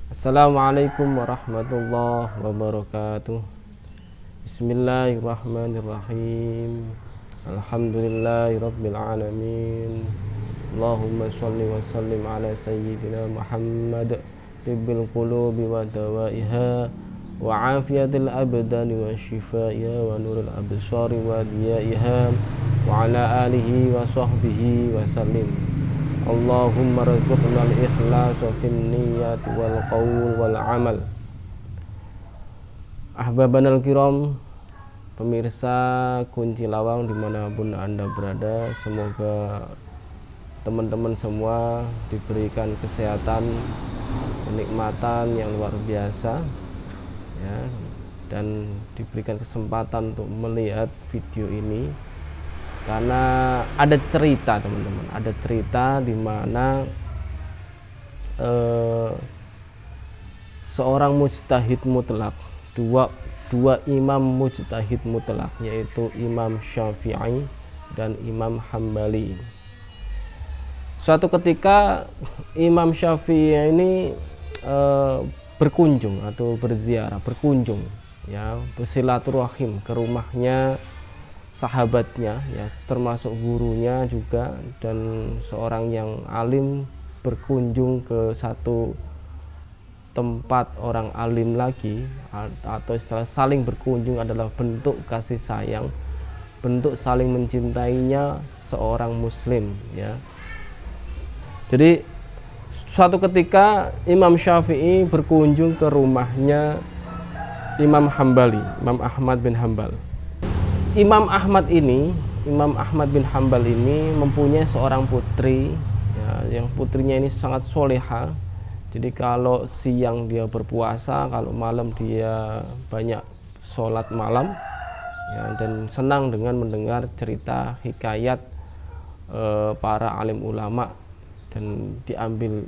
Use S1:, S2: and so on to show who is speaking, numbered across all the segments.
S1: Assalamualaikum warahmatullahi wabarakatuh. Bismillahirrahmanirrahim. Alhamdulillahirabbil alamin. Allahumma shalli wa sallim ala sayyidina Muhammad tibbil qulubi wa dawaiha wa afiyatil abdani wa shifaiha wa nuril absari wa diyaiha wa ala alihi wa sahbihi wa sallim. Allahumma razuqna al-ikhlasa fin niyyati wal qaul wal amal. Ahbabanal kiram, pemirsa Kunci Lawang dimanapun Anda berada, semoga teman-teman semua diberikan kesehatan, kenikmatan yang luar biasa ya, dan diberikan kesempatan untuk melihat video ini karena ada cerita teman-teman, ada cerita di mana seorang mujtahid mutlak, dua imam mujtahid mutlak, yaitu Imam Syafi'i dan Imam Hambali. Suatu ketika Imam Syafi'i ini berkunjung atau berziarah, berkunjung ya, bersilaturahim ke rumahnya sahabatnya ya, termasuk gurunya juga, dan seorang yang alim berkunjung ke satu tempat orang alim lagi, atau istilah saling berkunjung adalah bentuk kasih sayang, bentuk saling mencintainya seorang muslim ya. Jadi suatu ketika Imam Syafi'i berkunjung ke rumahnya Imam Hambali, Imam Ahmad bin Hambal. Imam Ahmad bin Hambal ini mempunyai seorang putri ya, yang putrinya ini sangat soleha. Jadi kalau siang dia berpuasa, kalau malam dia banyak sholat malam ya, dan senang dengan mendengar cerita hikayat para alim ulama dan diambil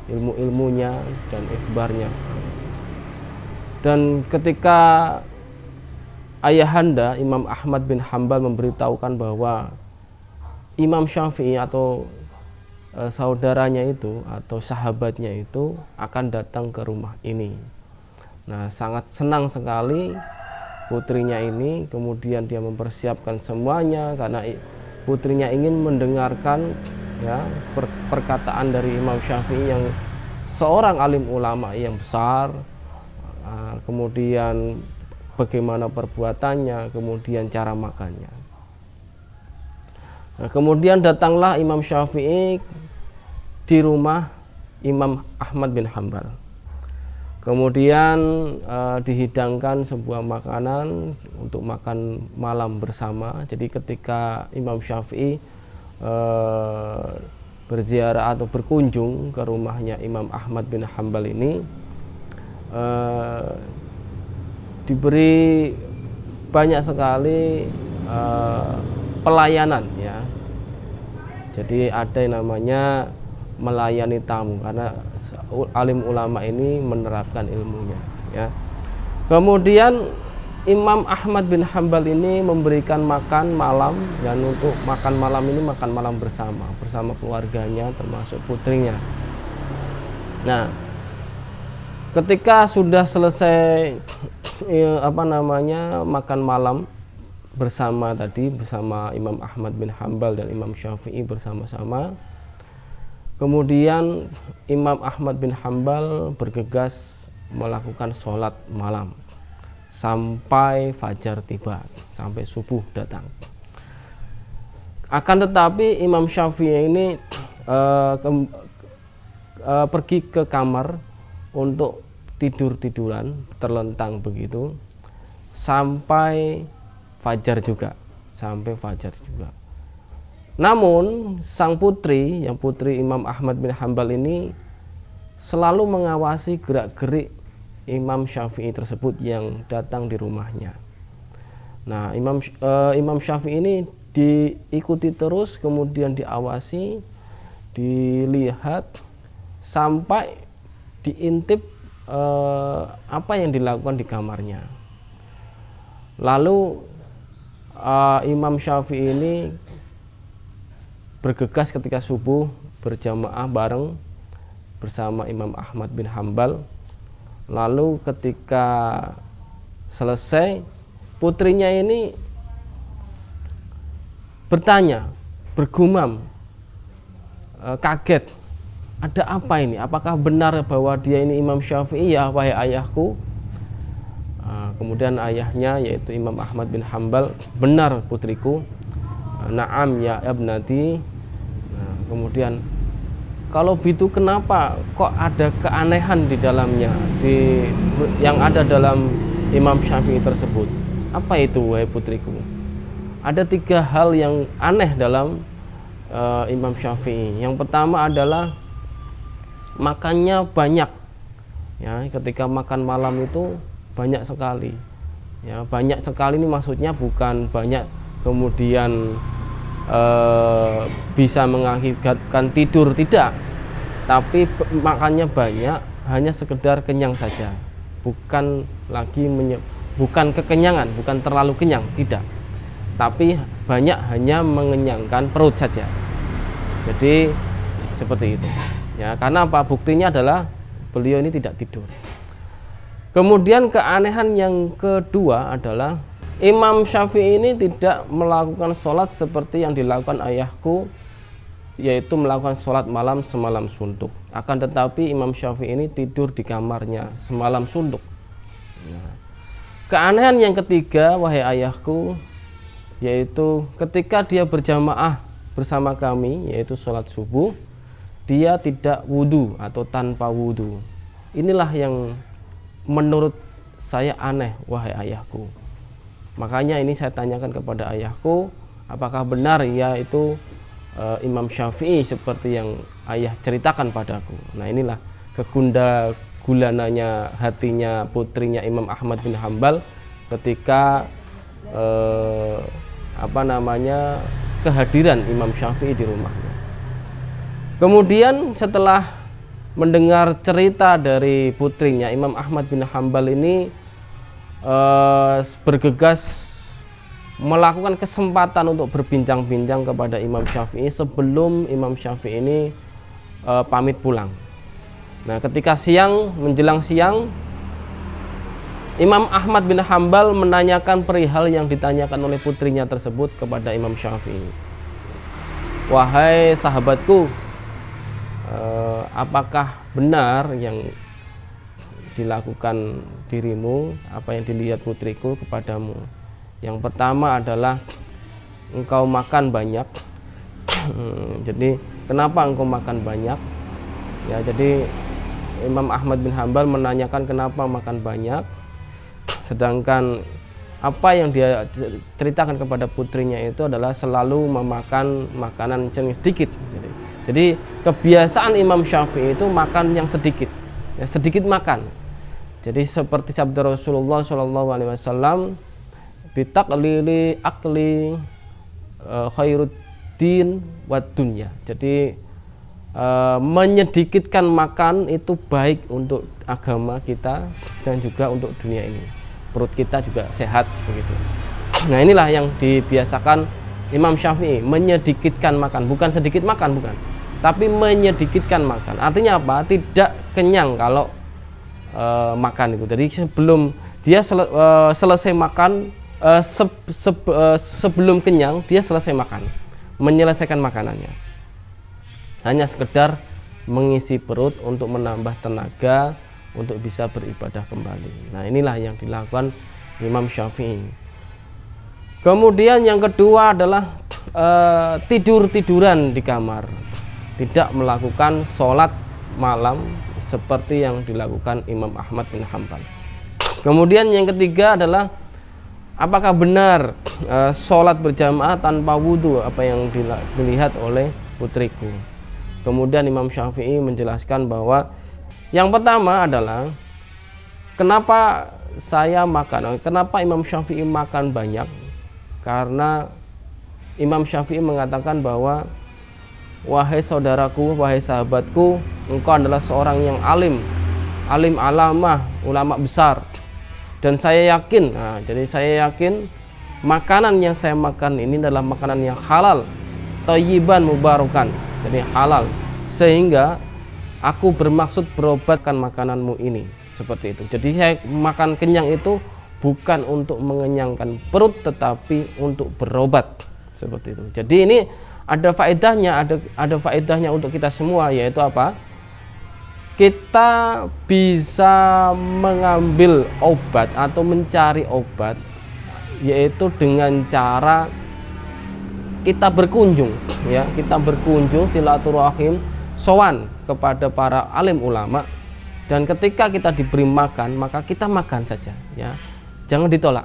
S1: ilmu-ilmunya dan ikhbarnya. Dan ketika ayahanda Imam Ahmad bin Hambal memberitahukan bahwa Imam Syafi'i atau saudaranya itu atau sahabatnya itu akan datang ke rumah ini. Nah, sangat senang sekali putrinya ini, kemudian dia mempersiapkan semuanya karena putrinya ingin mendengarkan ya perkataan dari Imam Syafi'i yang seorang alim ulama yang besar, kemudian bagaimana perbuatannya, kemudian cara makannya. Nah, kemudian datanglah Imam Syafi'i di rumah Imam Ahmad bin Hambal. Kemudian dihidangkan sebuah makanan untuk makan malam bersama. Jadi ketika Imam Syafi'i berziarah atau berkunjung ke rumahnya Imam Ahmad bin Hambal ini, diberi banyak sekali pelayanan ya. Jadi ada yang namanya melayani tamu karena alim ulama ini menerapkan ilmunya ya. Kemudian Imam Ahmad bin Hambal ini memberikan makan malam, dan untuk makan malam ini makan malam bersama keluarganya termasuk putrinya. Nah, ketika sudah selesai makan malam bersama tadi, bersama Imam Ahmad bin Hambal dan Imam Syafi'i bersama-sama, kemudian Imam Ahmad bin Hambal bergegas melakukan sholat malam sampai fajar tiba, sampai subuh datang. Akan tetapi Imam Syafi'i ini pergi ke kamar untuk tiduran, terlentang begitu sampai fajar juga, Namun sang putri, yang putri Imam Ahmad bin Hambal ini, selalu mengawasi gerak-gerik Imam Syafi'i tersebut yang datang di rumahnya. Nah, Imam Syafi'i ini diikuti terus, kemudian diawasi, dilihat sampai diintip apa yang dilakukan di kamarnya. Lalu Imam Syafi'i ini bergegas ketika subuh berjamaah bareng bersama Imam Ahmad bin Hambal. Lalu ketika selesai, putrinya ini bertanya, bergumam, kaget, ada apa ini? Apakah benar bahwa dia ini Imam Syafi'i ya wahai ayahku? Kemudian ayahnya yaitu Imam Ahmad bin Hambal, benar putriku. Na'am ya abnati. Kemudian kalau begitu kenapa kok ada keanehan di dalamnya, yang ada dalam Imam Syafi'i tersebut? Apa itu wahai putriku? Ada 3 hal yang aneh dalam Imam Syafi'i. Yang pertama adalah makannya banyak. Ya, ketika makan malam itu banyak sekali. Ya, banyak sekali ini maksudnya bukan banyak kemudian bisa mengakibatkan tidur, tidak. Tapi makannya banyak hanya sekedar kenyang saja. Bukan lagi bukan kekenyangan, bukan terlalu kenyang, tidak. Tapi banyak hanya mengenyangkan perut saja. Jadi seperti itu. Ya, karena apa? Buktinya adalah beliau ini tidak tidur. Kemudian keanehan yang kedua adalah Imam Syafi'i ini tidak melakukan sholat seperti yang dilakukan ayahku, yaitu melakukan sholat malam semalam suntuk. Akan tetapi Imam Syafi'i ini tidur di kamarnya semalam suntuk. Nah, keanehan yang ketiga wahai ayahku, yaitu ketika dia berjamaah bersama kami, yaitu sholat subuh, dia tidak wudhu atau tanpa wudhu. Inilah yang menurut saya aneh wahai ayahku. Makanya ini saya tanyakan kepada ayahku, apakah benar ia itu Imam Syafi'i seperti yang ayah ceritakan padaku. Nah, inilah kegunda gulananya hatinya putrinya Imam Ahmad bin Hambal ketika kehadiran Imam Syafi'i di rumahnya. Kemudian setelah mendengar cerita dari putrinya, Imam Ahmad bin Hambal ini bergegas melakukan kesempatan untuk berbincang-bincang kepada Imam Syafi'i sebelum Imam Syafi'i ini pamit pulang. Nah, ketika menjelang siang, Imam Ahmad bin Hambal menanyakan perihal yang ditanyakan oleh putrinya tersebut kepada Imam Syafi'i. Wahai sahabatku, apakah benar yang dilakukan dirimu, apa yang dilihat putriku kepadamu? Yang pertama adalah engkau makan banyak. Jadi kenapa engkau makan banyak? Ya, jadi Imam Ahmad bin Hambal menanyakan kenapa makan banyak, sedangkan apa yang dia ceritakan kepada putrinya itu adalah selalu memakan makanan yang sedikit. Jadi kebiasaan Imam Syafi'i itu makan yang sedikit, ya, sedikit makan. Jadi seperti sabda Rasulullah SAW, bitaqlili akli khairuddin wad dunya. Jadi menyedikitkan makan itu baik untuk agama kita dan juga untuk dunia ini. Perut kita juga sehat begitu. Nah, inilah yang dibiasakan Imam Syafi'i, menyedikitkan makan, bukan sedikit makan, bukan, tapi menyedikitkan makan. Artinya apa? Tidak kenyang kalau makan itu. Jadi sebelum dia selesai makan, sebelum kenyang dia selesai makan, menyelesaikan makanannya, hanya sekedar mengisi perut untuk menambah tenaga untuk bisa beribadah kembali. Nah, inilah yang dilakukan Imam Syafi'i. Kemudian yang kedua adalah tidur-tiduran di kamar, tidak melakukan sholat malam seperti yang dilakukan Imam Ahmad bin Hambal. Kemudian yang ketiga adalah apakah benar sholat berjamaah tanpa wudhu, apa yang dilihat oleh putriku. Kemudian Imam Syafi'i menjelaskan bahwa yang pertama adalah kenapa Imam Syafi'i makan banyak, karena Imam Syafi'i mengatakan bahwa wahai saudaraku, wahai sahabatku, engkau adalah seorang yang alim alamah, ulama besar. Dan saya yakin, jadi saya yakin makanan yang saya makan ini adalah makanan yang halal, thayyiban mubarakan, jadi halal. Sehingga aku bermaksud berobatkan makananmu ini, seperti itu. Jadi saya makan kenyang itu bukan untuk mengenyangkan perut, tetapi untuk berobat, seperti itu. Jadi ini ada faedahnya untuk kita semua, yaitu apa? Kita bisa mengambil obat atau mencari obat, yaitu dengan cara kita berkunjung, ya, kita berkunjung silaturahim, sowan kepada para alim ulama, dan ketika kita diberi makan, maka kita makan saja, ya, jangan ditolak,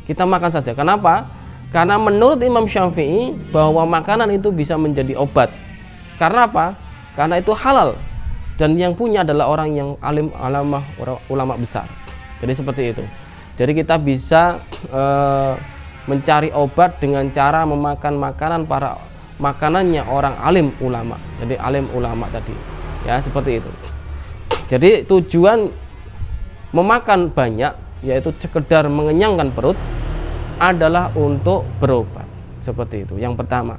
S1: kita makan saja. Kenapa? Karena menurut Imam Syafi'i bahwa makanan itu bisa menjadi obat. Karena apa? Karena itu halal, dan yang punya adalah orang yang alim, ulama besar. Jadi seperti itu. Jadi kita bisa mencari obat dengan cara memakan makanannya orang alim ulama. Jadi alim ulama tadi, ya, seperti itu. Jadi tujuan memakan banyak, yaitu sekedar mengenyangkan perut, adalah untuk berobat, seperti itu. Yang pertama.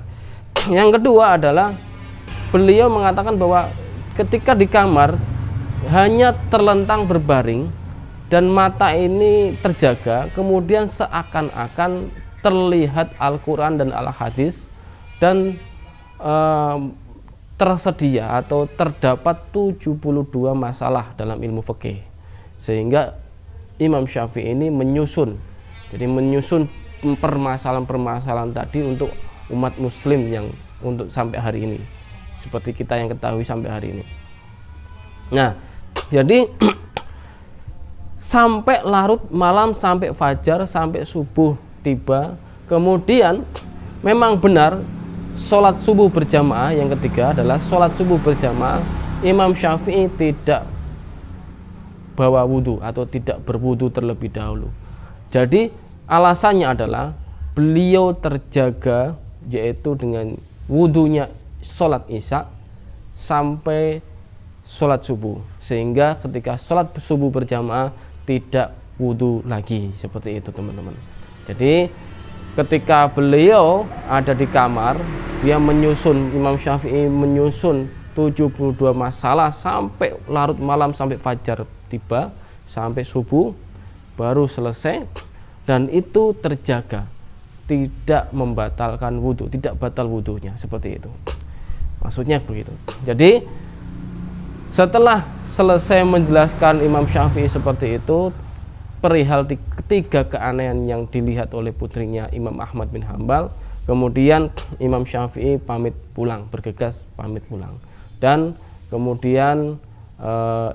S1: Yang kedua adalah beliau mengatakan bahwa ketika di kamar hanya terlentang berbaring dan mata ini terjaga, kemudian seakan-akan terlihat Al-Quran dan Al-Hadis, dan tersedia atau terdapat 72 masalah dalam ilmu fikih, sehingga Imam Syafi'i ini menyusun permasalahan-permasalahan tadi untuk umat muslim yang untuk sampai hari ini, seperti kita yang ketahui sampai hari ini. Nah, jadi sampai larut malam, sampai fajar, sampai subuh tiba. Kemudian memang benar sholat subuh berjamaah. Yang ketiga adalah sholat subuh berjamaah, Imam Syafi'i tidak bawa wudhu atau tidak berwudhu terlebih dahulu. Jadi alasannya adalah beliau terjaga, yaitu dengan wudhunya sholat isya sampai sholat subuh, sehingga ketika sholat subuh berjamaah tidak wudhu lagi, seperti itu teman-teman. Jadi ketika beliau ada di kamar, dia menyusun, Imam Syafi'i menyusun 72 masalah sampai larut malam, sampai fajar tiba, sampai subuh baru selesai, dan itu terjaga, tidak membatalkan wudhu, tidak batal wudhunya, seperti itu. Maksudnya begitu. Jadi setelah selesai menjelaskan Imam Syafi'i seperti itu perihal ketiga keanehan yang dilihat oleh putrinya Imam Ahmad bin Hambal, kemudian Imam Syafi'i pamit pulang, bergegas pamit pulang. Dan kemudian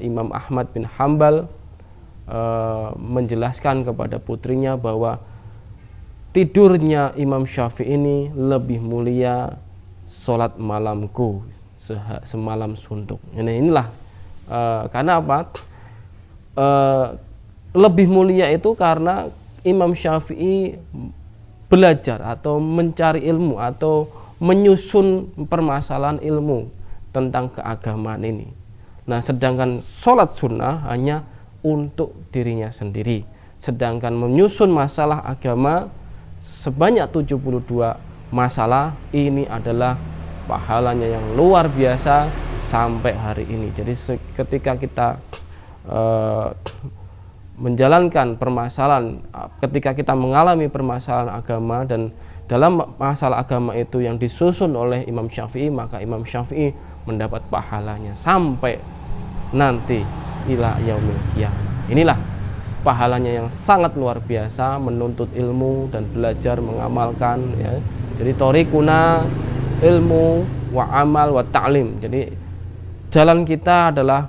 S1: Imam Ahmad bin Hambal menjelaskan kepada putrinya bahwa tidurnya Imam Syafi'i ini lebih mulia sholat malamku semalam suntuk. Inilah karena apa? Lebih mulia itu karena Imam Syafi'i belajar atau mencari ilmu atau menyusun permasalahan ilmu tentang keagamaan ini. Nah, sedangkan sholat sunnah hanya untuk dirinya sendiri. Sedangkan menyusun masalah agama sebanyak 72 masalah ini adalah pahalanya yang luar biasa sampai hari ini. Jadi ketika kita menjalankan permasalahan, ketika kita mengalami permasalahan agama, dan dalam masalah agama itu yang disusun oleh Imam Syafi'i, maka Imam Syafi'i mendapat pahalanya sampai nanti ila yaumil qiyamah. Inilah pahalanya yang sangat luar biasa, menuntut ilmu dan belajar mengamalkan, ya. Jadi thoriquna ilmu wa amal wa ta'lim. Jadi jalan kita adalah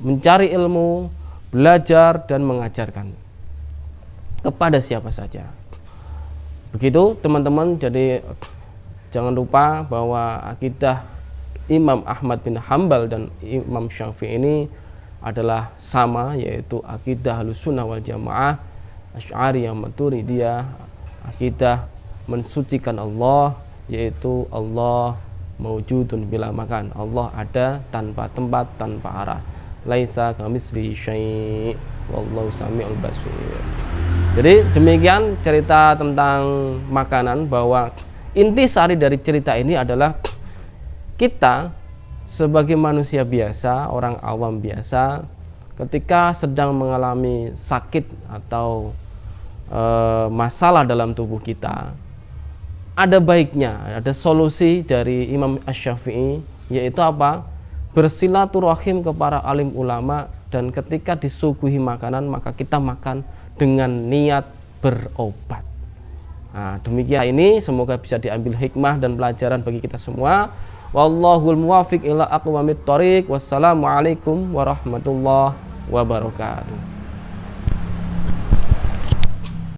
S1: mencari ilmu, belajar dan mengajarkan kepada siapa saja. Begitu teman-teman. Jadi jangan lupa bahwa akidah Imam Ahmad bin Hambal dan Imam Syafi'i ini adalah sama, yaitu akidah Ahlussunnah wal Jamaah, Asy'ariyah, Maturidiyah, akidah mensucikan Allah, yaitu Allah maujudun bila makan, Allah ada tanpa tempat, tanpa arah, laisa kamitslihi syai' wallahu samiul basir. Jadi demikian cerita tentang makanan, bahwa intisari dari cerita ini adalah kita sebagai manusia biasa, orang awam biasa, ketika sedang mengalami sakit atau masalah dalam tubuh kita, ada baiknya, ada solusi dari Imam Asy-Syafi'i, yaitu apa? Bersilaturahim kepada alim ulama, dan ketika disuguhi makanan maka kita makan dengan niat berobat. Nah, demikian ini, semoga bisa diambil hikmah dan pelajaran bagi kita semua. Wallahul muwaffiq ila aqwamit thoriq. Wassalamualaikum warahmatullahi wabarakatuh.